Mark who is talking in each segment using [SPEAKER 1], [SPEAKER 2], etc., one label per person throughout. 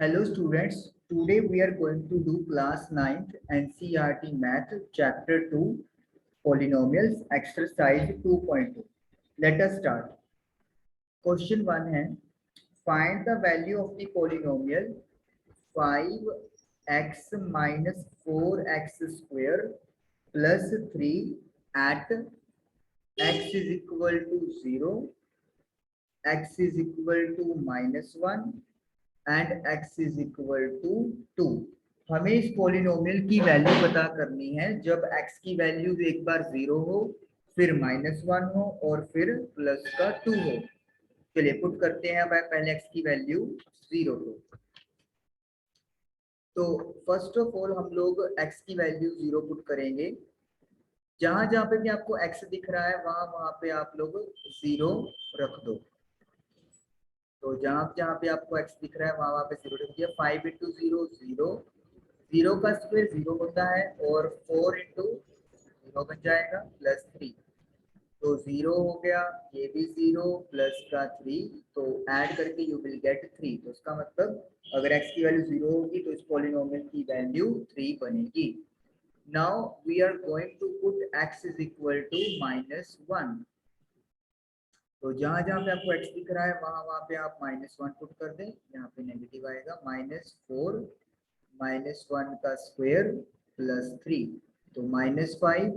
[SPEAKER 1] Hello students, today we are going to do class 9th NCERT Math Chapter 2 Polynomials Exercise 2.2. Let us start. Question 1 है Find the value of the polynomial 5x minus 4x square plus 3 at x is equal to 0, x is equal to minus 1 and x is equal to 2। हमें इस polynomial की value पता करनी है जब x की value एक बार 0 हो, फिर -1 हो और फिर प्लस का 2 हो। चलिए पुट करते हैं अब पहले x की वैल्यू 0 हो। तो फर्स्ट ऑफ ऑल हम लोग x की वैल्यू 0 पुट करेंगे। जहां जहां पे भी आपको x दिख रहा है वहां वहां पे आप लोग 0 रख दो। तो जहां जहां पे आपको x दिख रहा है वहां वहां पे 0 रख दिया। 5 इंटू 0 0, 0 का स्क्वायर 0 होता है और 4 इंटू 0 बन जाएगा प्लस 3। तो 0 हो गया, ये भी 0 प्लस का 3, तो ऐड करके यू विल गेट 3। तो इसका मतलब अगर x की वैल्यू 0 होगी तो इस पॉलिनोमियल की वैल्यू 3 बनेगी। Now we are going to put x is equal to -1। तो जहां जहां पे आपको x दिख रहा है वहां वहां पे आप -1 पुट कर दें। यहाँ पे नेगेटिव आएगा, -4 -1 का स्क्वायर प्लस 3। तो -5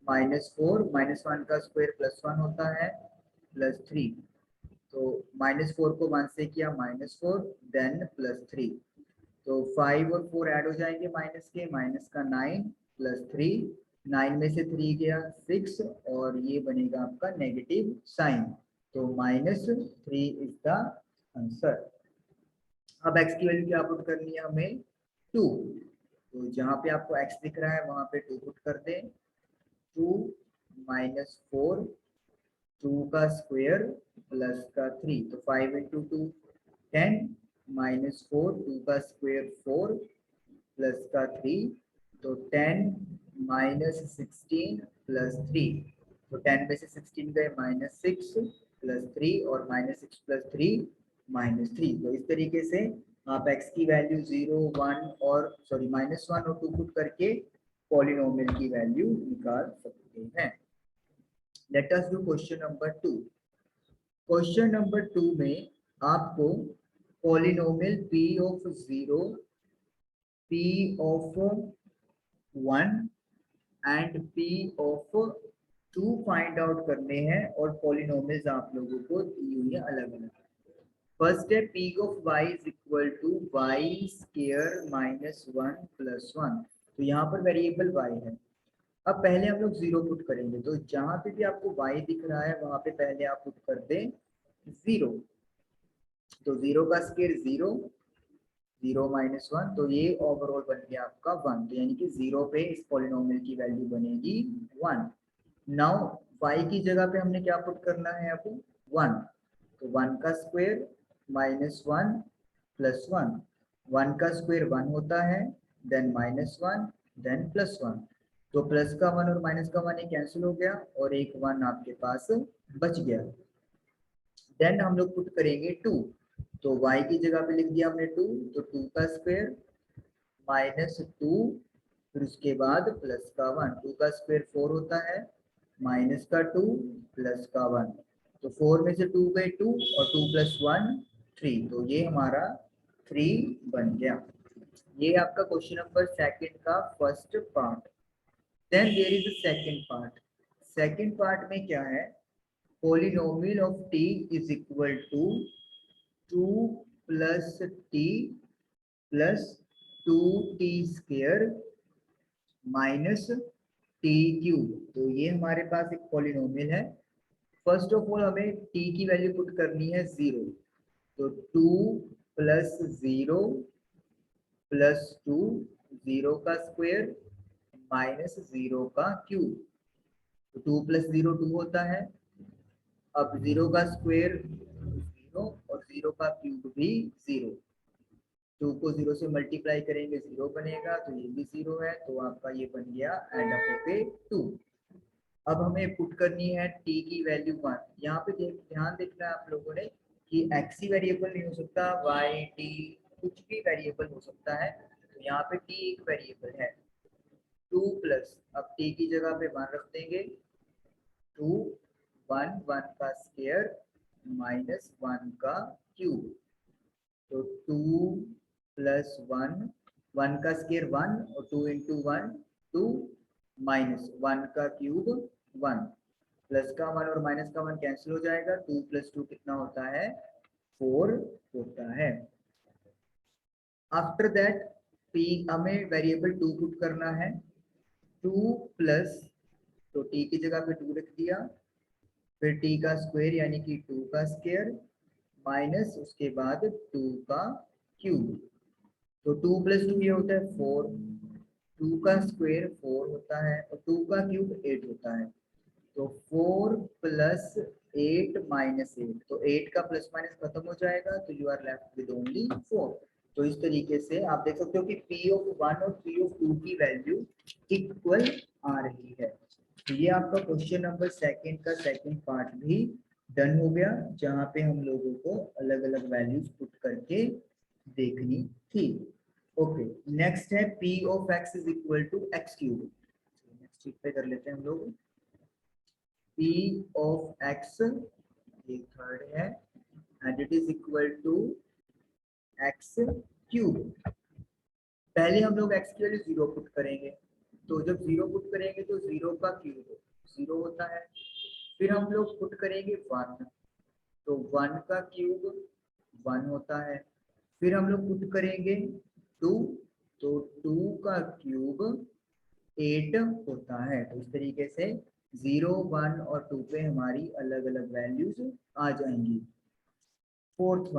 [SPEAKER 1] -4 -1 का स्क्वायर +1 होता है प्लस 3। तो -4 को 1 से किया -4 देन +3। तो 5 और 4 ऐड हो जाएंगे माइनस के, माइनस का 9 प्लस 3, 9 में से 3 गया 6 और ये बनेगा आपका नेगेटिव साइन। तो -3 इज द आंसर। अब x की वैल्यू क्या पुट करनी है हमें 2। तो जहां पे आपको x दिख रहा है वहां पे 2 पुट कर दें। 2 -4, 2 का स्क्वायर प्लस का 3। तो 5 इंटू 2 10, -4, 2 का स्क्वायर 4 प्लस का 3। तो 10 -16 प्लस 3। तो 10 में से 16 गए -6 प्लस 3 और -6 प्लस 3 -3। तो इस तरीके से आप x की वैल्यू 0 1 और सॉरी -1 और 2 पुट करके पॉलिनोमियल की वैल्यू निकाल सकते हैं। Late us do question number 2। Question number 2 में आपको polynomial p of 0, p of 1 and p of 2 find out करने हैं और पॉलिनोमियल्स आप लोगों को दी हुई है अलग अलग। फर्स्ट है p of y is equal to y square -1 plus 1। तो यहाँ पर वेरिएबल y है। अब पहले हम लोग 0 पुट करेंगे। तो जहां पे भी आपको y दिख रहा है वहां पे पहले आप पुट कर दें 0। तो 0 का स्क्वायर 0, 0 -1, तो ये ओवरऑल बन गया आपका 1। तो यानी कि 0 पे इस पॉलिनोमियल की वैल्यू बनेगी 1। नाउ y की जगह पे हमने क्या पुट करना है अब 1। तो 1 का स्क्वायर -1 प्लस 1, 1 का स्क्वायर 1 होता है, देन -1 देन +1। तो प्लस का 1 और माइनस का 1 कैंसिल हो गया और एक 1 आपके पास बच गया। देन हम लोग पुट करेंगे 2। तो y की जगह पे लिख दिया हमने 2। तो 2 का स्क्वायर -2 फिर उसके बाद प्लस का 1। 2 का स्क्वायर 4 होता है, माइनस का 2 प्लस का 1। तो 4 में से 2 गए 2 और 2 + 1 3। तो ये हमारा 3 बन गया। ये आपका क्वेश्चन नंबर सेकंड का first part. Then there is a second part. Second part में क्या है, polynomial of t is equal to 2 plus t plus 2t square minus t cube. तो ये हमारे पास एक पॉलिनोमियल है। फर्स्ट ऑफ ऑल हमें t की वैल्यू पुट करनी है 0। तो 2 + 0 + 2, 0 का स्क्वायर -0 का क्यूब। तो 2 + 0 2 होता है। अब 0 का स्क्वायर 0 और 0 का क्यूब भी 0। 2 को 0 से मल्टीप्लाई करेंगे 0 बनेगा, तो ये भी 0 है। तो आपका ये बन गया एंड अप होके 2। अब हमें पुट करनी है t की वैल्यू 1। यहाँ पे ध्यान देखना है आप लोगों ने कि x ही वेरिएबल नहीं हो सकता, y t कुछ भी वेरिएबल हो सकता है, तो यहाँ पे t एक वेरिएबल है। 2 प्लस, अब t की जगह पे 1 रख देंगे, 2 1 1 का स्क्वायर माइनस 1 का क्यूब, तो 2 प्लस 1, 1 का स्क्वायर 1 और 2 इंटू 1 2 माइनस 1 का क्यूब 1, प्लस का 1 और माइनस का 1 कैंसिल हो जाएगा, 2 प्लस 2 कितना होता है 4 होता है। आफ्टर दैट p हमें वेरिएबल 2 पुट करना है, 2 प्लस, तो t की जगह पे 2 रख दिया, फिर t का स्क्वायर यानी कि 2 का स्क्वायर माइनस उसके बाद 2 का क्यूब, तो 2 प्लस 2 ये होता है 4, 2 का स्क्वायर 4 होता है और 2 का क्यूब 8 होता है, तो 4 प्लस 8 माइनस 8, तो 8 का प्लस माइनस खत्म हो जाएगा, तो you are left with only 4। तो इस तरीके से आप देख सकते हो कि p ऑफ 1 और p ऑफ 2 की वैल्यू इक्वल आ रही है। तो ये आपका क्वेश्चन नंबर सेकंड का सेकंड पार्ट भी डन हो गया, जहाँ पे हम लोगों को अलग अलग वैल्यूज पुट करके देखनी थी। ओके, नेक्स्ट है p of x is equal to x cube. Next चीज पे कर लेते हैं हम लोग, p ऑफ x, ये थर्ड है, and it is equal to x cube. पहले हम लोग x की वैल्यू 0 पुट करेंगे, तो जब 0 पुट करेंगे तो 0 का क्यूब 0 होता है, फिर हम लोग पुट करेंगे 1, तो 1 का क्यूब 1 होता है, फिर हम लोग पुट करेंगे 2, तो 2 का क्यूब 8 होता है। तो इस तरीके से 0, 1 और 2 पे हमारी अलग अलग वैल्यूज आ जाएंगी। फोर्थ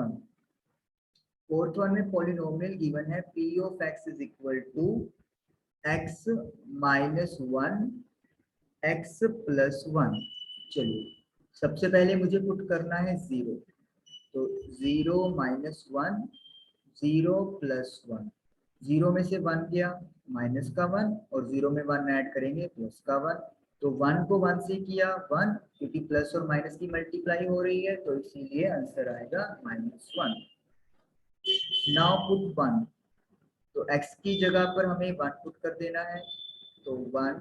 [SPEAKER 1] वन में पॉलिनोमियल गिवन है p of x is equal to x minus 1 x plus 1। चलिए सबसे पहले मुझे पुट करना है 0, तो 0 माइनस 1, 0 प्लस 1, 0 में से 1 गया माइनस का 1 और 0 में 1 ऐड करेंगे प्लस का 1, तो 1 को 1 से किया 1, क्योंकि प्लस और माइनस की मल्टीप्लाई हो रही है, तो इसीलिए आंसर आएगा -1। नाउ पुट 1, तो x की जगह पर हमें 1 पुट कर देना है, तो 1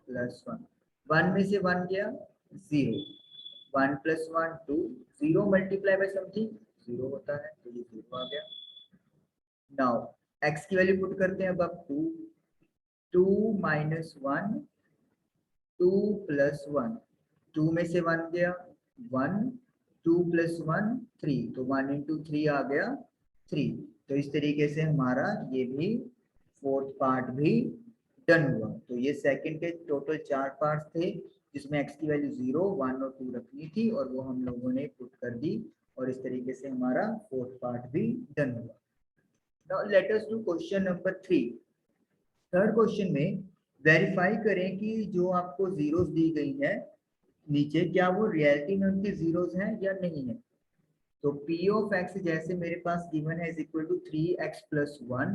[SPEAKER 1] प्लस 1, 1 में से 1 गया 0, 1 प्लस 1 2, 0 मल्टीप्लाई बाय समथिंग 0 होता है, तो ये 0 आ गया। नाउ x की वैल्यू पुट करते हैं, अब 2, 2 माइनस 1, 2 प्लस 1, 2 में से 1 गया 1, 2 प्लस 1 3, तो 1 इंटू 3 आ गया 3। तो इस तरीके से हमारा ये भी फोर्थ पार्ट भी डन हुआ। तो ये सेकंड के टोटल 4 पार्ट्स थे, जिसमें x की वैल्यू 0, 1 और 2 रखनी थी, और वो हम लोगों ने पुट कर दी, और इस तरीके से हमारा फोर्थ पार्ट भी डन हुआ। Now let us do question number 3। Third question में वेरीफाई करें कि जो आपको जीरोस दी गई है नीचे, क्या वो रियलिटी में उनकी जीरोस हैं या नहीं है। तो p ऑफ x जैसे मेरे पास गिवन है is equal to 3x plus 1,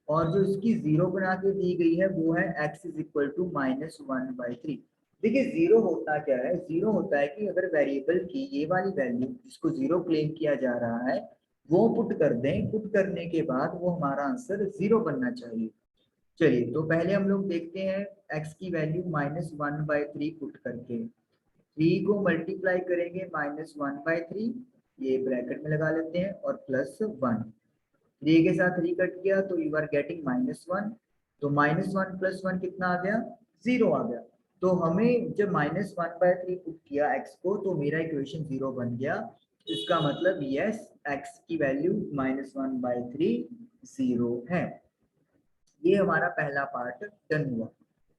[SPEAKER 1] और जो इसकी जीरो बना के दी गई है वो है x इज इक्वल टू -1/3। देखिए जीरो होता क्या है, जीरो होता है कि अगर वेरिएबल की ये वाली वैल्यू जिसको जीरो क्लेम किया जा रहा है वो पुट कर दें, पुट करने के बाद वो हमारा आंसर जीरो बनना चाहिए। चलिए तो पहले हम लोग देखते हैं x की वैल्यू -1/3 पुट करके, 3 को मल्टीप्लाई करेंगे -1/3, ये ब्रैकेट में लगा लेते हैं, और +1, 3 के साथ 3 कट गया, तो यू आर गेटिंग -1, तो -1 प्लस 1 कितना आ गया 0 आ गया। तो हमें जब -1/3 पुट किया x को, तो मेरा इक्वेशन 0 बन गया। इसका मतलब यस x की वैल्यू -1/3 0 है। ये हमारा पहला पार्ट डन हुआ।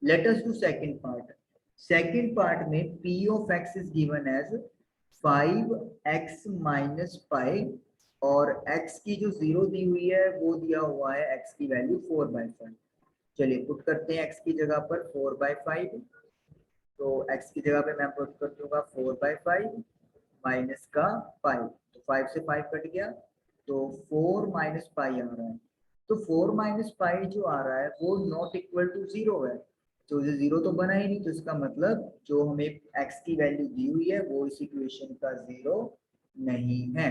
[SPEAKER 1] Let us do second part. Second part में p of x is given as 5x minus pi, और x की जो जीरो दी हुई है वो दिया हुआ है x की वैल्यू 4/5। चलिए पुट करते हैं x की जगह पर 4/5, तो x की जगह पे मैं पुट कर दूंगा 4/5 माइनस का 5, तो 5 से 5 कट गया, तो 4 माइनस पाई आ रहा है। तो 4 माइनस पाई जो आ रहा है वो नॉट इक्वल टू 0 है, तो ये 0 तो बना ही नहीं, तो इसका मतलब जो हमें x की वैल्यू दी हुई है वो इस इक्वेशन का 0 नहीं है।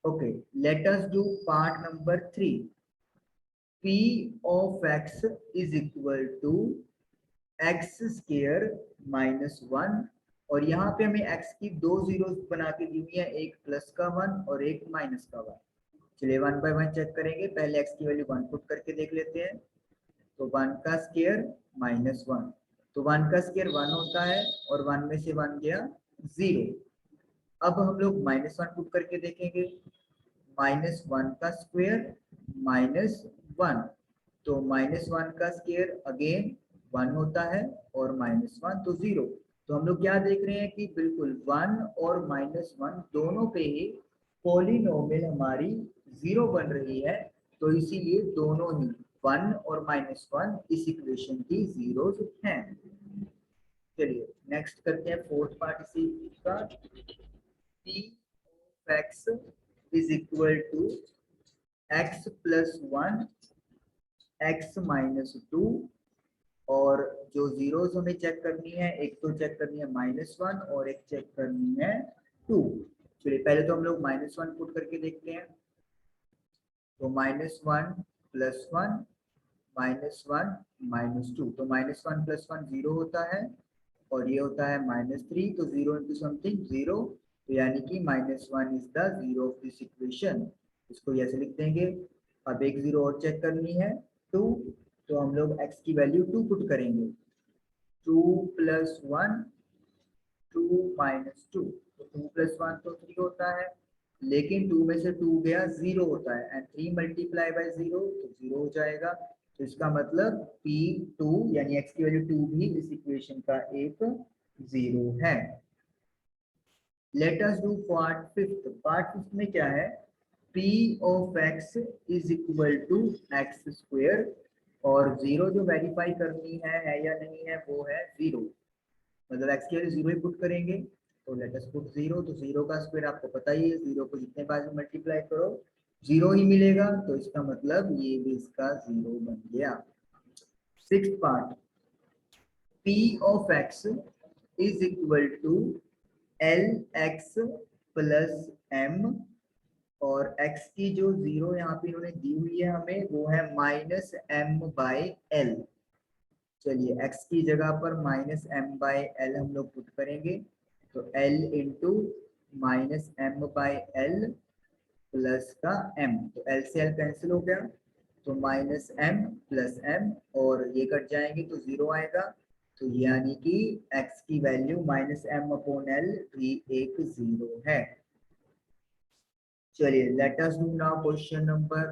[SPEAKER 1] Okay, late us do part number 3. P of x is equal to x square minus 1, और यहाँ पे हमें x की दो जीरोस बना के दी हुई है, एक प्लस का 1 और एक माइनस का 1. चलिए 1 बाय 1 चेक करेंगे. पहले x की वैल्यू 1 पुट करके देख लेते हैं. तो 1 का स्क्वायर माइनस 1, तो 1 का स्क्वायर 1 होता है और 1 में से 1 गया 0. अब हम लोग माइनस 1 पुट करके देखेंगे. माइनस 1 का स्क्वायर माइनस 1, तो माइनस 1 का स्क्वायर अगेन 1 होता है और माइनस 1 तो 0. तो हम लोग क्या देख रहे हैं कि बिल्कुल 1 और माइनस 1 दोनों पे ही पॉलिनोमियल हमारी 0 बन रही है, तो इसीलिए दोनों ही 1 और माइनस 1 इस इक्वेशन की जीरोस हैं. चलिए नेक्स्ट करते हैं फोर्थ पार्ट इसी का. p of x is equal to x plus 1 x minus 2, और जो जीरोस हमें चेक करनी है, एक तो चेक करनी है माइनस 1 और एक चेक करनी है 2. चलिए पहले तो हम लोग माइनस 1 पुट करके देखते हैं. तो माइनस 1 प्लस 1 माइनस 1 माइनस 2, तो माइनस 1 प्लस 1 0 होता है और ये होता है माइनस 3, तो 0 इंटू समथिंग 0, तो यानी कि minus 1 is the zero of this equation. इसको ऐसे लिख देंगे. अब एक जीरो और चेक करनी है 2, तो हम लोग x की वैल्यू 2 पुट करेंगे. 2 प्लस 1 2 माइनस 2, तो 2 प्लस 1 तो 3 होता है, लेकिन 2 में से 2 गया 0 होता है, एंड 3 मल्टीप्लाई बाय 0 तो 0 हो जाएगा. तो इसका मतलब P2 यानी x की वैल्यू 2 भी इस इक्वेशन का एक जीरो है. Late us do part fifth. Part fifth में क्या है? P of x is equal to x square, और जीरो जो वेरीफाई करनी है या नहीं है वो है 0, मतलब x की वैल्यू 0 ही पुट करेंगे. तो लेट अस पुट 0. तो 0 का स्क्वायर आपको पता ही है, 0 को जितने बार भी मल्टीप्लाई करो 0 ही मिलेगा, तो इसका मतलब ये भी इसका 0 बन गया. Sixth part. P of x is equal to Lx plus m, और x की जो जीरो यहाँ पे इन्होंने दी हुई है हमें, वो है माइनस एम बाई एल. चलिए x की जगह पर माइनस एम बाई एल हम लोग पुट करेंगे. तो l into minus M by L plus का m, तो l से l कैंसिल हो गया, तो माइनस m प्लस m, और ये कट जाएंगे तो 0 आएगा. तो यानी कि x की value minus M upon L भी एक जीरो है. चलिए let us do now question number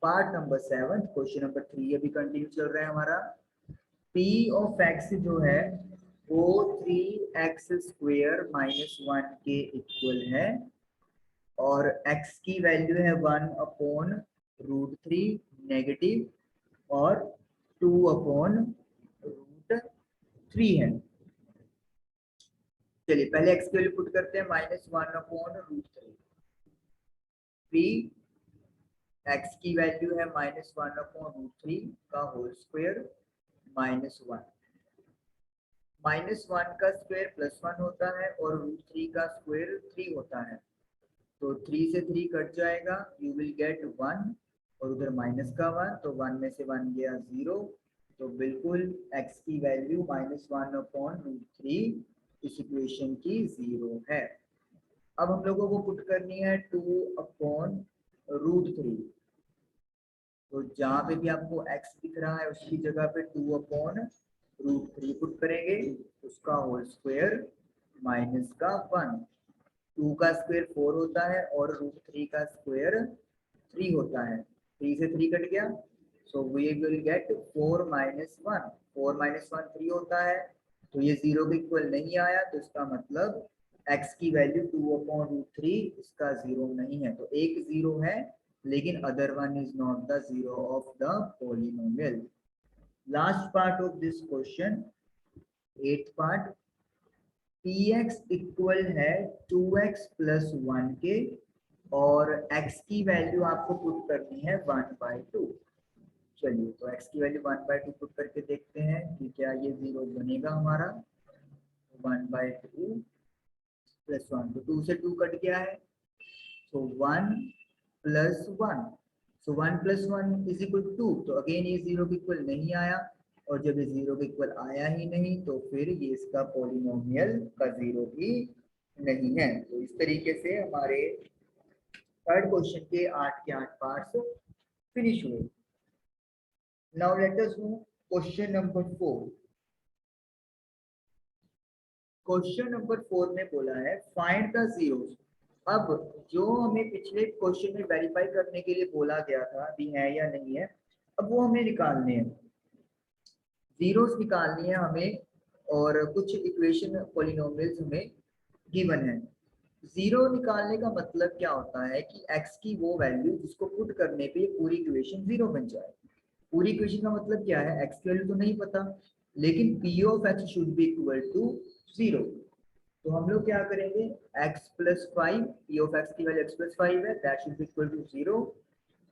[SPEAKER 1] part number 7. Question number 3 अभी कंटिन्यू चल रहा है हमारा. P ऑफ x जो है वो 3x स्क्वायर माइनस 1 के इक्वल है, और x की वैल्यू है 1 अपॉन रूट 3 नेगेटिव, और 2 अपॉन रूट 3 है. चलिए पहले x की वैल्यू पुट करते हैं. Minus 1 upon root 3. P x की वैल्यू है माइनस 1 अपॉन रूट 3 का होल स्क्वायर माइनस 1. माइनस 1 का स्क्वायर प्लस 1 होता है और रूट 3 का स्क्वायर 3 होता है, तो 3 से 3 कट जाएगा, यू विल गेट 1, और उधर माइनस का 1, तो 1 में से 1 गया 0. तो बिल्कुल x की वैल्यू माइनस 1 अपॉन रूट 3 इस इक्वेशन की 0 है. अब हम लोगों को पुट करनी है 2 अपॉन रूट 3. तो जहां पे भी आपको x दिख रहा है उसकी जगह पे 2 अपॉन रूट 3 पुट करेंगे, उसका होल स्क्वायर माइनस का 1. 2 का स्क्वायर 4 होता है और रूट 3 का स्क्वायर 3 होता है. 3 से 3 कट गया, so we will get 4 minus 1. 4 minus 1 3 होता है, तो ये 0 के इक्वल नहीं आया, तो इसका मतलब x की वैल्यू 2 अपॉन रूट 3 इसका 0 नहीं है. तो एक 0 है, लेकिन other one is not the zero of the polynomial. Last part of this question, 8th part. px equal है 2x प्लस 1 के, और x की वैल्यू आपको पुट करनी है 1/2. चलिए तो x की वैल्यू 1/2 पुट करके देखते हैं कि क्या ये 0 बनेगा हमारा. 1/2 प्लस 1, तो 2 से 2 कट गया है, तो 1 plus one, so 1 plus 1 is equal to 2, तो अगेन ये 0 के इक्वल नहीं आया, और जब ये 0 के इक्वल आया ही नहीं तो फिर ये इसका पॉलिनोमियल का 0 भी नहीं है। तो इस तरीके से हमारे थर्ड क्वेश्चन के 8 के 8 पार्ट्स फिनिश हुए। Now let us move question number 4। Question number 4 में बोला है फाइंड द जीरोस। अब जो हमें पिछले क्वेश्चन में वेरीफाई करने के लिए बोला गया था भी है या नहीं है, अब वो हमें निकालने हैं, जीरोस निकालनी है हमें, और कुछ इक्वेशन पॉलिनोमियल्स हमें गिवन है। जीरो निकालने का मतलब क्या होता है कि x की वो वैल्यू जिसको पुट करने पे पूरी इक्वेशन जीरो बन जाए। पूरी इक्वेशन का मतलब क्या है, x की वैल्यू तो नहीं पता, लेकिन p of x should be equal to zero. तो हम लोग क्या करेंगे, x plus five, P of X की वैल्यू x प्लस फाइव है, that should be equal to zero.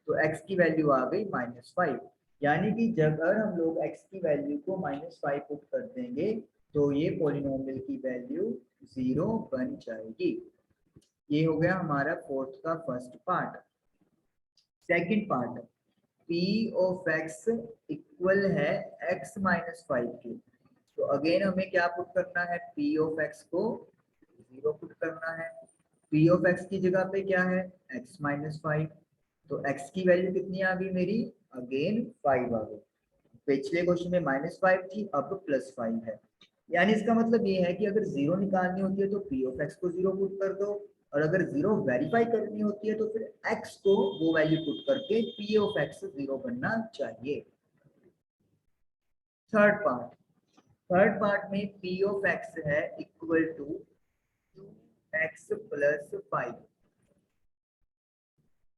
[SPEAKER 1] तो x की वैल्यू आ गई माइनस फाइव, यानी कि जब अगर हम लोग x की वैल्यू को माइनस फाइव पुट कर देंगे तो ये पॉलिनोमियल की वैल्यू जीरो बन जाएगी। ये हो गया हमारा फोर्थ का first part. Second part, p of x equal है x माइनस फाइव के। तो अगेन हमें क्या पुट करना है, p ऑफ x को जीरो पुट करना है। p ऑफ x की जगह पे क्या है, x माइनस फाइव, तो x की वैल्यू कितनी आ गई मेरी, अगेन फाइव आ गई। पिछले क्वेश्चन में माइनस फाइव थी, अब प्लस फाइव है, यानी इसका मतलब ये है कि अगर जीरो निकालनी होती है तो p ऑफ x को जीरो पुट कर दो, और अगर जीरो वेरीफाई करनी होती है तो फिर x को वो वैल्यू पुट करके p ऑफ x जीरो बनना चाहिए। थर्ड पार्ट में p ऑफ x है equal to 2x plus five.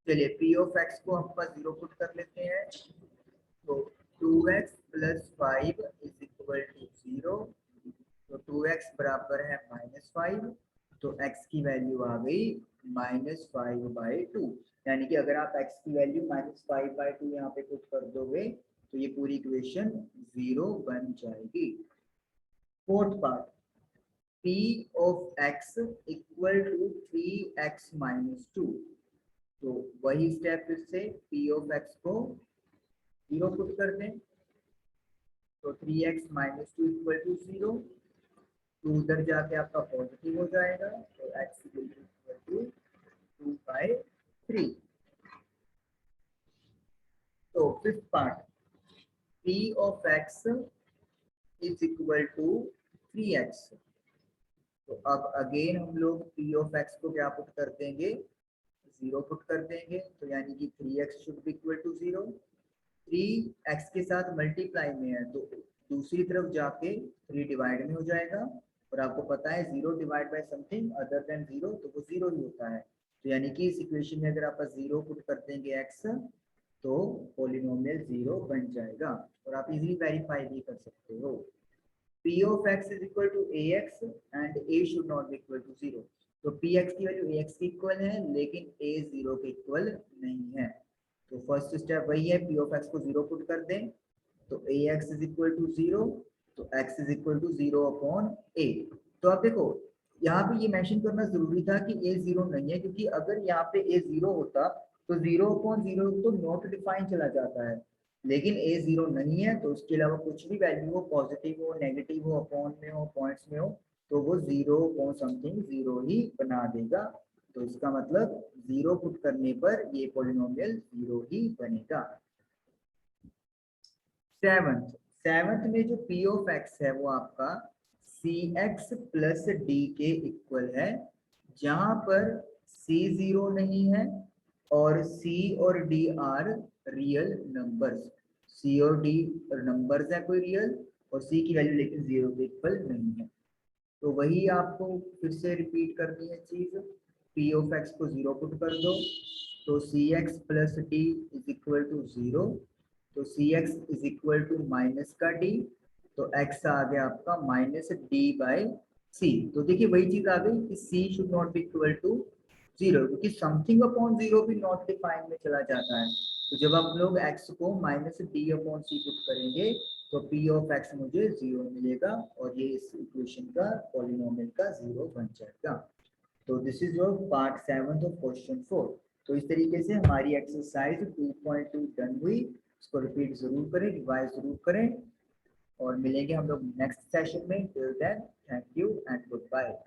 [SPEAKER 1] चलिए p ऑफ x को हम जीरो पुट कर लेते हैं, तो 2x plus five is equal to zero. तो 2x बराबर है माइनस फाइव, तो x की वैल्यू आ गई माइनस फाइव बाई टू, यानी कि अगर आप x की value minus five by two यहाँ पे पुट कर दोगे तो ये पूरी इक्वेशन जीरो बन जाएगी। Fourth part, p of x equal to 3x minus two. तो वही स्टेप फिर से p ऑफ x को जीरो पुट कर दें, तो 3x minus two equal to zero, two उधर जाके आपका पॉजिटिव हो जाएगा, तो x इक्वल टू 2/3। तो fifth part, p of x is equal to 3x। तो अब अगेन हम लोग p ऑफ x को क्या पुट कर देंगे, जीरो पुट कर देंगे, तो यानी कि 3x should be equal to zero. 3x के साथ मल्टीप्लाई में है तो दूसरी तरफ जाके 3 डिवाइड में हो जाएगा, और आपको पता है zero divide by something other than zero तो वो जीरो ही होता है। तो यानी कि इस इक्वेशन में अगर आप जीरो पुट कर देंगे x, तो पॉलिनोमियल जीरो बन जाएगा, और आप इजीली वेरीफाई भी कर सकते हो। p of x is equal to ax and a should not be equal to zero. तो px की वैल्यू ax की इक्वल है, लेकिन a जीरो के इक्वल नहीं है। तो फर्स्ट स्टेप वही है, p of x को जीरो पुट कर दें, तो ax is equal to zero, तो x is equal to zero upon a। तो आप देखो यहाँ पे ये मेंशन करना जरूरी था कि a जीरो नहीं है, क्योंकि अगर यहाँ पे a जीरो होता तो जीरो अपॉन जीरो तो नॉट डिफाइन चला जाता है, लेकिन a जीरो नहीं है तो उसके अलावा कुछ भी वैल्यू हो, पॉजिटिव हो, नेगेटिव हो, अपॉन में हो, पॉइंट्स में हो, तो वो जीरो अपॉन समथिंग जीरो ही बना देगा। तो इसका मतलब जीरो पुट करने पर ये पॉलिनोमियल जीरो ही बनेगा। सेवंथ में जो p ऑफ x है वो आपका cx प्लस डी के इक्वल है, जहां पर c जीरो नहीं है और c और d are real numbers. c और d नंबर्स है कोई रियल, और c की वैल्यू लेकिन जीरो के इक्वल नहीं है। तो वही आपको फिर से रिपीट करनी है चीज, p ऑफ x को जीरो पुट कर दो, तो cx plus d is equal to zero, तो cx is equal to minus का d, तो x आ गया आपका माइनस d बाई c। तो देखिए वही चीज आ गई कि c should not be equal to zero, क्योंकि समथिंग अपॉन जीरो भी नॉट डिफाइन में चला जाता है। तो जब आप लोग x को minus d upon c put करेंगे तो p ऑफ x मुझे जीरो मिलेगा, और ये इस इक्वेशन का पॉलिनोमियल का जीरो बन जाएगा। तो this is your part 7 of question 4। तो इस तरीके से हमारी एक्सरसाइज 2.2 डन हुई। उसको रिपीट जरूर करें, रिवाइज जरूर करें, और मिलेंगे हम लोग नेक्स्ट सेशन में। Till then, thank you and good bye.